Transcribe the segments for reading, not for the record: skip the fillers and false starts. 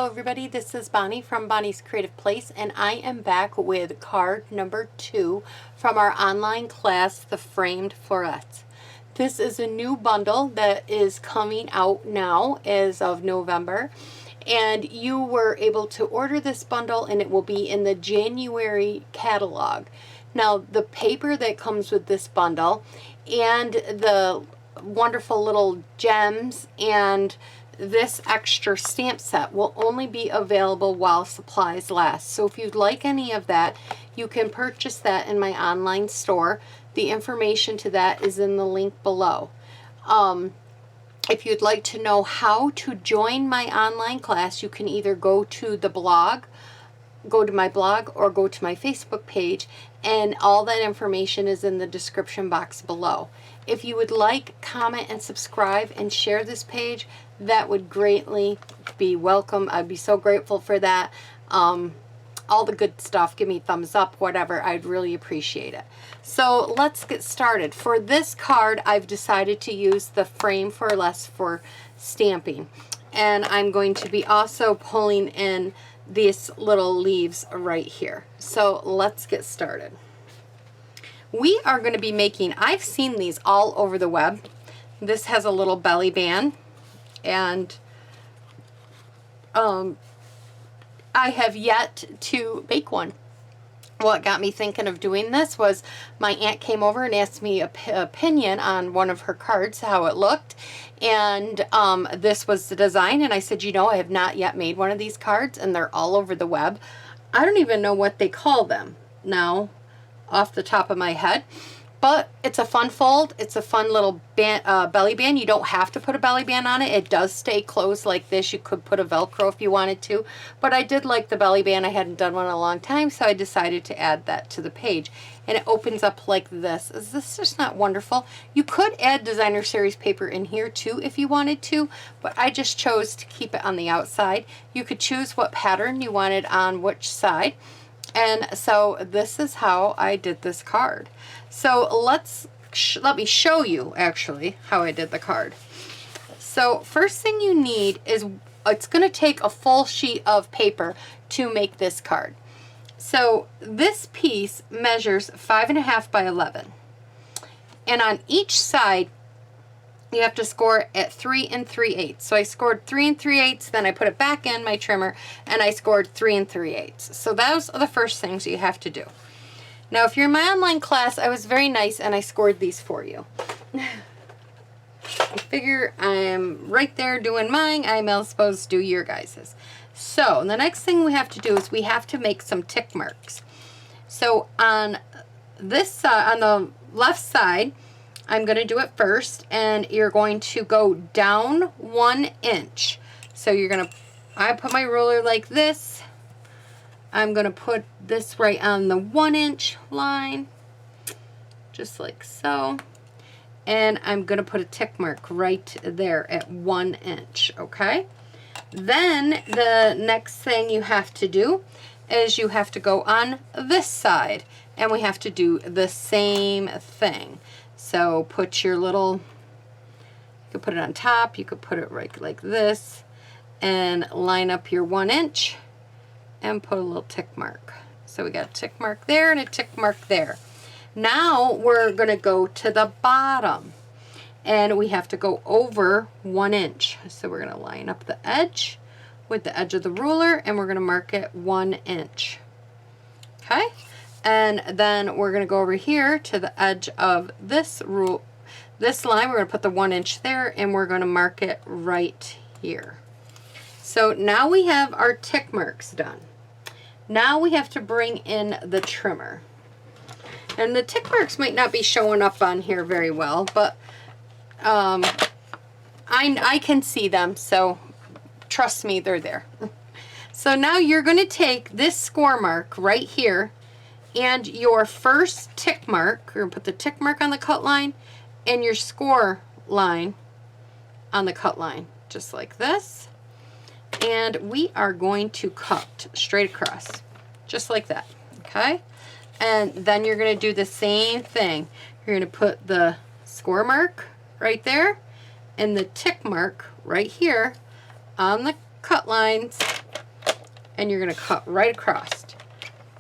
everybody, this is Bonnie from Bonnie's Creative Place, and I am back with card number 2 from our online class, The Framed Florests. This is a new bundle that is coming out now as of November, and you were able to order this bundle and it will be in the January catalog. Now, the paper that comes with this bundle and the wonderful little gems and this extra stamp set will only be available while supplies last. So if you'd like any of that, you can purchase that in my online store. The information to that is in the link below. If you'd like to know how to join my online class, you can either go to the blog, go to my blog, or go to my Facebook page, and all that information is in the description box below. If you would like, comment, and subscribe and share this page, that would greatly be welcome. I'd be so grateful for that. All the good stuff, give me thumbs up, whatever, I'd really appreciate it. So let's get started. For this card, I've decided to use the frame for less for stamping. And I'm going to be also pulling in these little leaves right here. So let's get started. We are going to be making, I've seen these all over the web. This has a little belly band, and I have yet to make one. What got me thinking of doing this was my aunt came over and asked me an opinion on one of her cards, how it looked, and this was the design, and I said, you know, I have not yet made one of these cards, and they're all over the web. I don't even know what they call them now off the top of my head, but it's a fun fold. It's a fun little band, belly band. You don't have to put a belly band on it. It does stay closed like this. You could put a Velcro if you wanted to, but I did like the belly band. I hadn't done one in a long time, so I decided to add that to the page. And it opens up like this. Is this just not wonderful? You could add designer series paper in here too if you wanted to, but I just chose to keep it on the outside. You could choose what pattern you wanted on which side. And so this is how I did this card. So let me show you actually how I did the card. So first thing you need is, it's going to take a full sheet of paper to make this card. So this piece measures 5.5 by 11. And on each side, you have to score at 3 3/8. So I scored 3 3/8, then I put it back in my trimmer, and I scored 3 3/8. So those are the first things you have to do. Now, if you're in my online class, I was very nice and I scored these for you. I figure I'm right there doing mine, I'm supposed to do your guys's. So the next thing we have to do is we have to make some tick marks. So on this side, on the left side, I'm going to do it first, and you're going to go down 1 inch. So you're going to, I put my ruler like this. I'm going to put this right on the 1 inch line, just like so. And I'm going to put a tick mark right there at 1 inch, okay? Then the next thing you have to do is you have to go on this side, and we have to do the same thing. So put your little, you could put it on top, you could put it right like this, and line up your 1 inch and put a little tick mark. So we got a tick mark there and a tick mark there. Now we're going to go to the bottom, and we have to go over 1 inch. So we're going to line up the edge with the edge of the ruler, and we're going to mark it 1 inch. Okay? And then we're going to go over here to the edge of this this line. We're going to put the 1 inch there, and we're going to mark it right here. So now we have our tick marks done. Now we have to bring in the trimmer. And the tick marks might not be showing up on here very well, but I can see them, so trust me, they're there. So now you're going to take this score mark right here, and your first tick mark, you're going to put the tick mark on the cut line and your score line on the cut line, just like this. And we are going to cut straight across, just like that, okay? And then you're going to do the same thing. You're going to put the score mark right there and the tick mark right here on the cut lines and you're going to cut right across.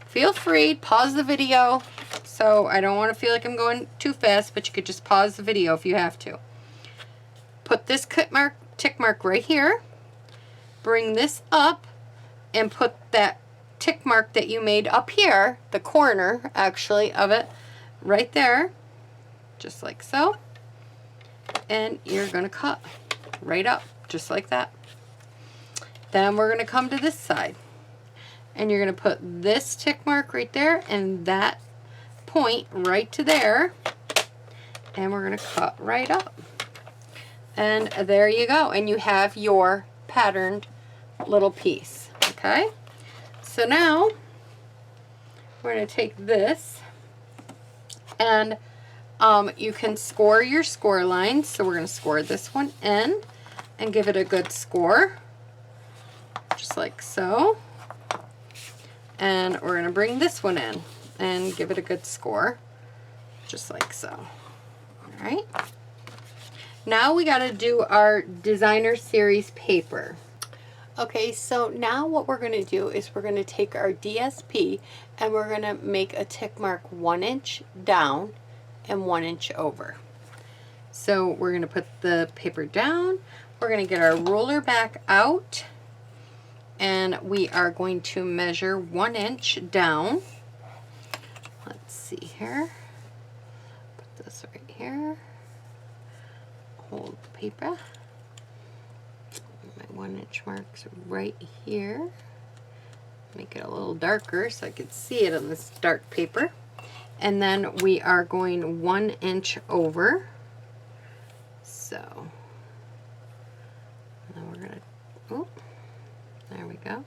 Feel free, pause the video. So I don't want to feel like I'm going too fast, but you could just pause the video if you have to. Put this tick mark right here. Bring this up and put that tick mark that you made up here, the corner actually of it, right there, just like so. And you're going to cut right up, just like that. Then we're going to come to this side. And you're going to put this tick mark right there and that point right to there. And we're going to cut right up. And there you go. And you have your patterned little piece. Okay? So now we're going to take this and you can score your score lines. So we're going to score this one in and give it a good score. Just like so. And we're going to bring this one in and give it a good score, just like so. All right. Now we got to do our designer series paper. Okay, so now what we're going to do is we're going to take our DSP and we're going to make a tick mark 1 inch down and 1 inch over. So we're going to put the paper down. We're going to get our ruler back out. And we are going to measure 1 inch down. Let's see here. Put this right here. Hold the paper. My 1 inch marks right here. Make it a little darker so I can see it on this dark paper. And then we are going 1 inch over. So now we're gonna, oh. There we go.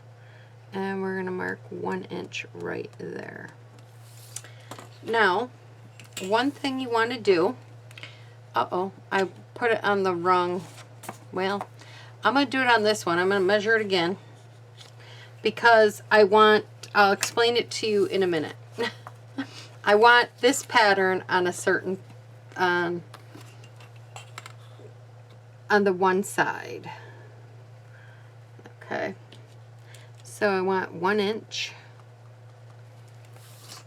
And we're going to mark 1 inch right there. Now, one thing you want to do, I put it on the wrong, well, I'm going to do it on this one. I'm going to measure it again because I'll explain it to you in a minute. I want this pattern on a certain, on the one side. Okay. So I want 1 inch.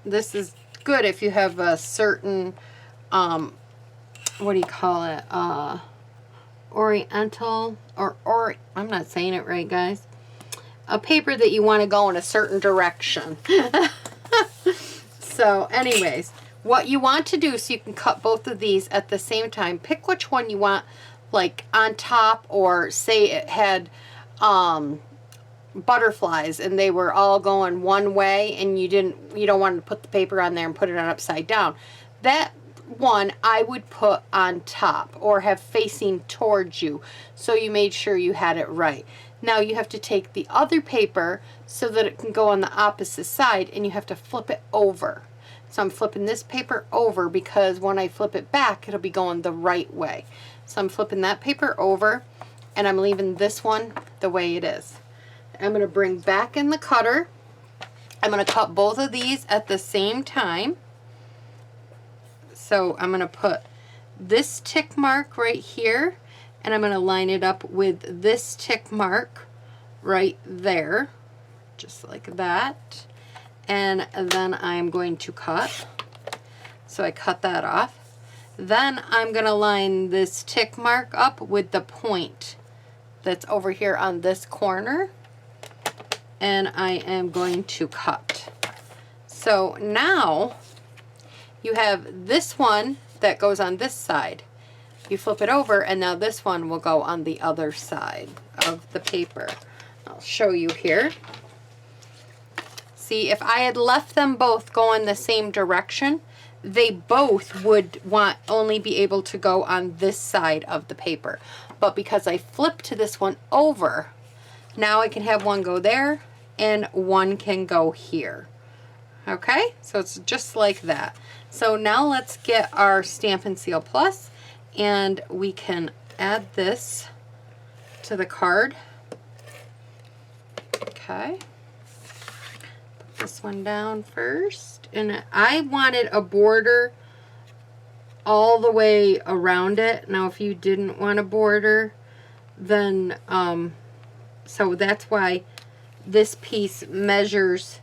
This is good if you have a certain, what do you call it? Oriental, or I'm not saying it right, guys. A paper that you want to go in a certain direction. So anyways, what you want to do so you can cut both of these at the same time, pick which one you want, like on top, or say it had, butterflies and they were all going one way and you don't want to put the paper on there and put it on upside down. That one I would put on top or have facing towards you so you made sure you had it right. Now you have to take the other paper so that it can go on the opposite side and you have to flip it over. So I'm flipping this paper over because when I flip it back it'll be going the right way. So I'm flipping that paper over and I'm leaving this one the way it is. I'm going to bring back in the cutter. I'm going to cut both of these at the same time. So I'm going to put this tick mark right here and I'm going to line it up with this tick mark right there, just like that. And then I'm going to cut. So I cut that off. Then I'm going to line this tick mark up with the point that's over here on this corner. And I am going to cut. So now you have this one that goes on this side. You flip it over and now this one will go on the other side of the paper. I'll show you here. See, if I had left them both going the same direction, they both would only be able to go on this side of the paper. But because I flipped this one over, now I can have one go there and one can go here. Okay, so it's just like that. So now let's get our Stampin' Seal Plus and we can add this to the card. Okay, put this one down first, and I wanted a border all the way around it. Now if you didn't want a border, then so that's why this piece measures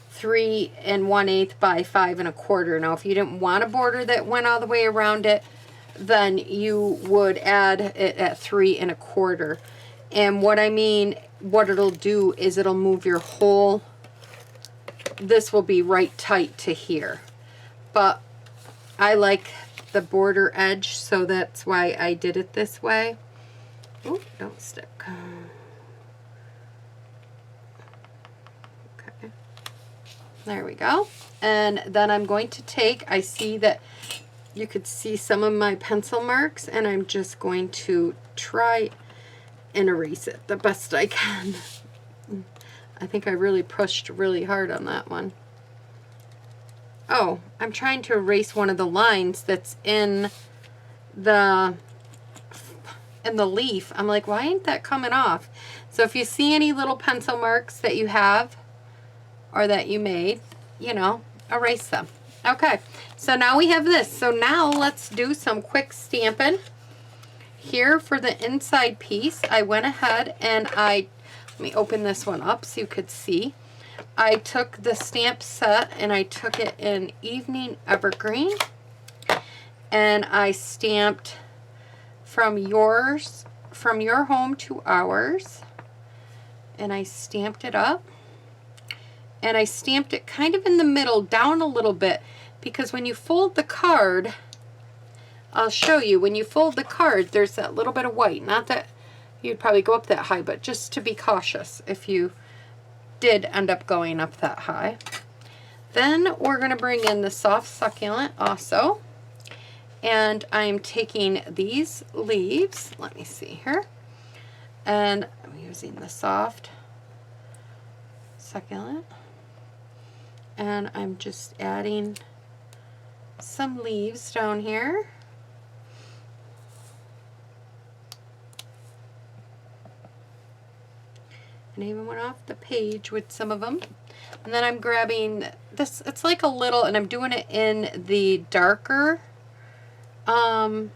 3 1/8 by 5 1/4. Now, if you didn't want a border that went all the way around it, then you would add it at 3 1/4. And what I mean, what it'll do is it'll move your whole, this will be right tight to here. But I like the border edge, so that's why I did it this way. Oh, don't stick. Okay. There we go. And then I'm going to take, I see that you could see some of my pencil marks, and I'm just going to try and erase it the best I can. I think I really pushed really hard on that one. Oh, I'm trying to erase one of the lines that's in the leaf. I'm like, why ain't that coming off? So if you see any little pencil marks that you have or that you made, you know, erase them. Okay, so now we have this. So now let's do some quick stamping. Here for the inside piece, I went ahead and let me open this one up so you could see. I took the stamp set and I took it in Evening Evergreen, and I stamped from your home to ours, and I stamped it up, and I stamped it kind of in the middle, down a little bit, because when you fold the card, I'll show you, when you fold the card, there's that little bit of white. Not that you'd probably go up that high, but just to be cautious if you did end up going up that high. Then we're going to bring in the soft succulent also. And I'm taking these leaves, let me see here, and I'm using the soft succulent, and I'm just adding some leaves down here. And I even went off the page with some of them. And then I'm grabbing this, it's like a little, and I'm doing it in the darker, the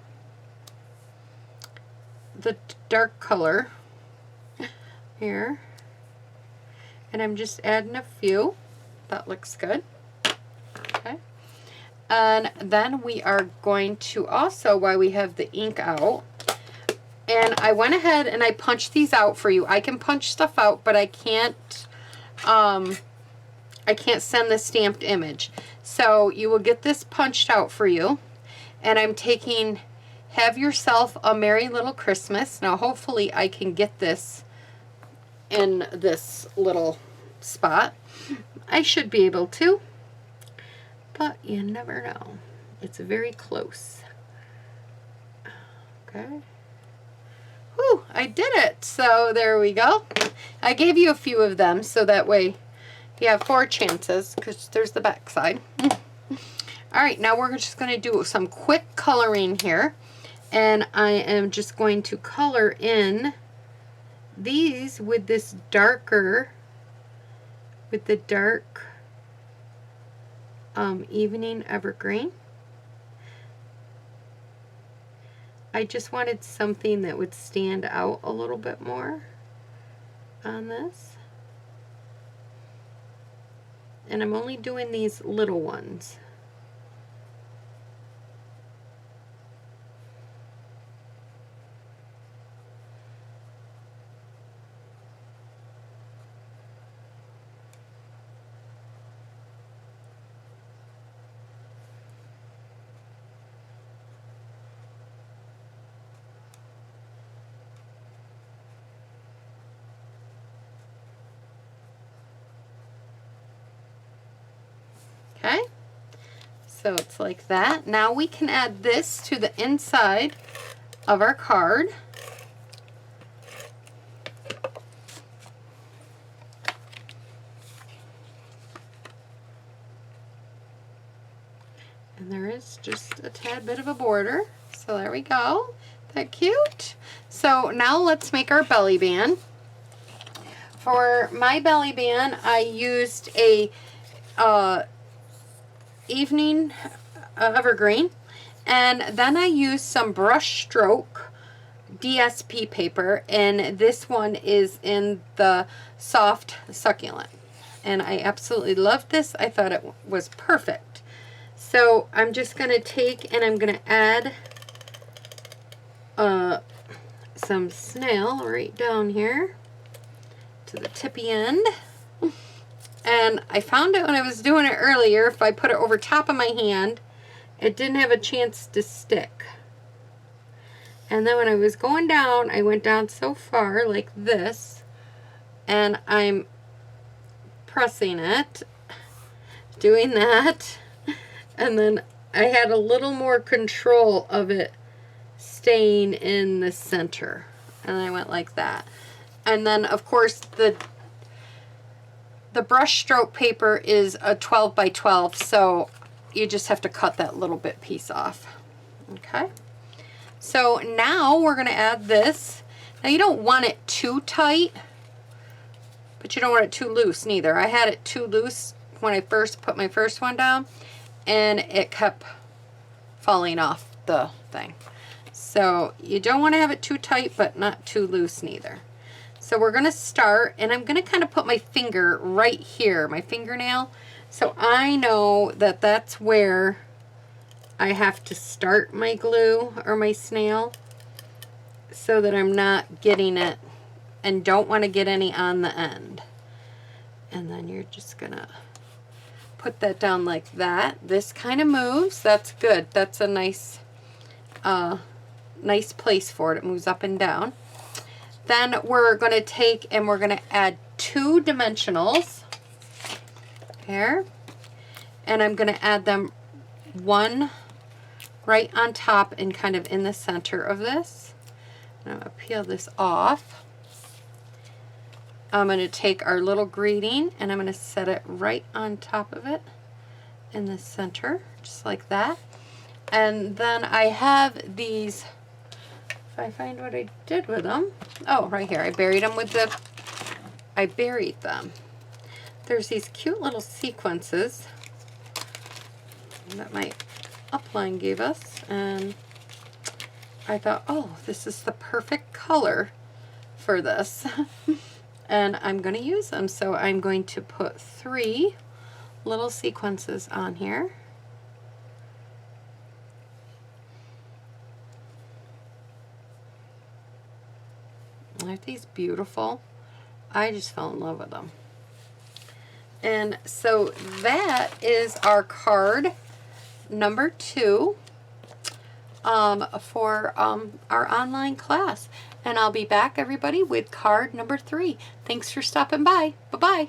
dark color here. And I'm just adding a few. That looks good. Okay. And then we are going to also, while we have the ink out, and I went ahead and I punched these out for you. I can punch stuff out, but I can't send the stamped image. So you will get this punched out for you. And I'm taking Have Yourself a Merry Little Christmas. Now hopefully I can get this in this little spot. I should be able to, but you never know. It's very close. Okay. Whew, I did it. So there we go. I gave you a few of them so that way you have 4 chances, because there's the back side. All right, now we're just going to do some quick coloring here. And I am just going to color in these with this darker, with the dark Evening Evergreen. I just wanted something that would stand out a little bit more on this. And I'm only doing these little ones. Okay, so it's like that. Now we can add this to the inside of our card. And there is just a tad bit of a border. So there we go. That cute? So now let's make our belly band. For my belly band, I used a Evening Evergreen, and then I used some brush stroke DSP paper, and this one is in the soft succulent. And I absolutely loved this. I thought it was perfect. So I'm just going to take and I'm going to add some snail right down here to the tippy end. And I found it when I was doing it earlier, if I put it over top of my hand, it didn't have a chance to stick. And then when I was going down, I went down so far like this, and I'm pressing it, doing that, and then I had a little more control of it staying in the center, and I went like that. And then of course the brush stroke paper is a 12 by 12, so you just have to cut that little bit piece off. Okay, so now we're going to add this. Now you don't want it too tight, but you don't want it too loose neither. I had it too loose when I first put my first one down, and it kept falling off the thing. So you don't want to have it too tight, but not too loose neither. So we're going to start, and I'm going to kind of put my finger right here, my fingernail, so I know that that's where I have to start my glue or my snail, so that I'm not getting it and don't want to get any on the end. And then you're just going to put that down like that. This kind of moves. That's good. That's a nice, nice place for it. It moves up and down. Then we're going to take and we're going to add 2 dimensionals here, and I'm going to add them one right on top and kind of in the center of this. And I'm going to peel this off. I'm going to take our little greeting and I'm going to set it right on top of it in the center, just like that. And then I have these, if I find what I did with them. Oh, right here. I buried them with the, I buried them. There's these cute little sequences that my upline gave us, and I thought, oh, this is the perfect color for this. And I'm going to use them. So I'm going to put 3 little sequences on here. Aren't these beautiful? I just fell in love with them. And so that is our card number 2 for our online class. And I'll be back, everybody, with card number 3. Thanks for stopping by. Bye-bye.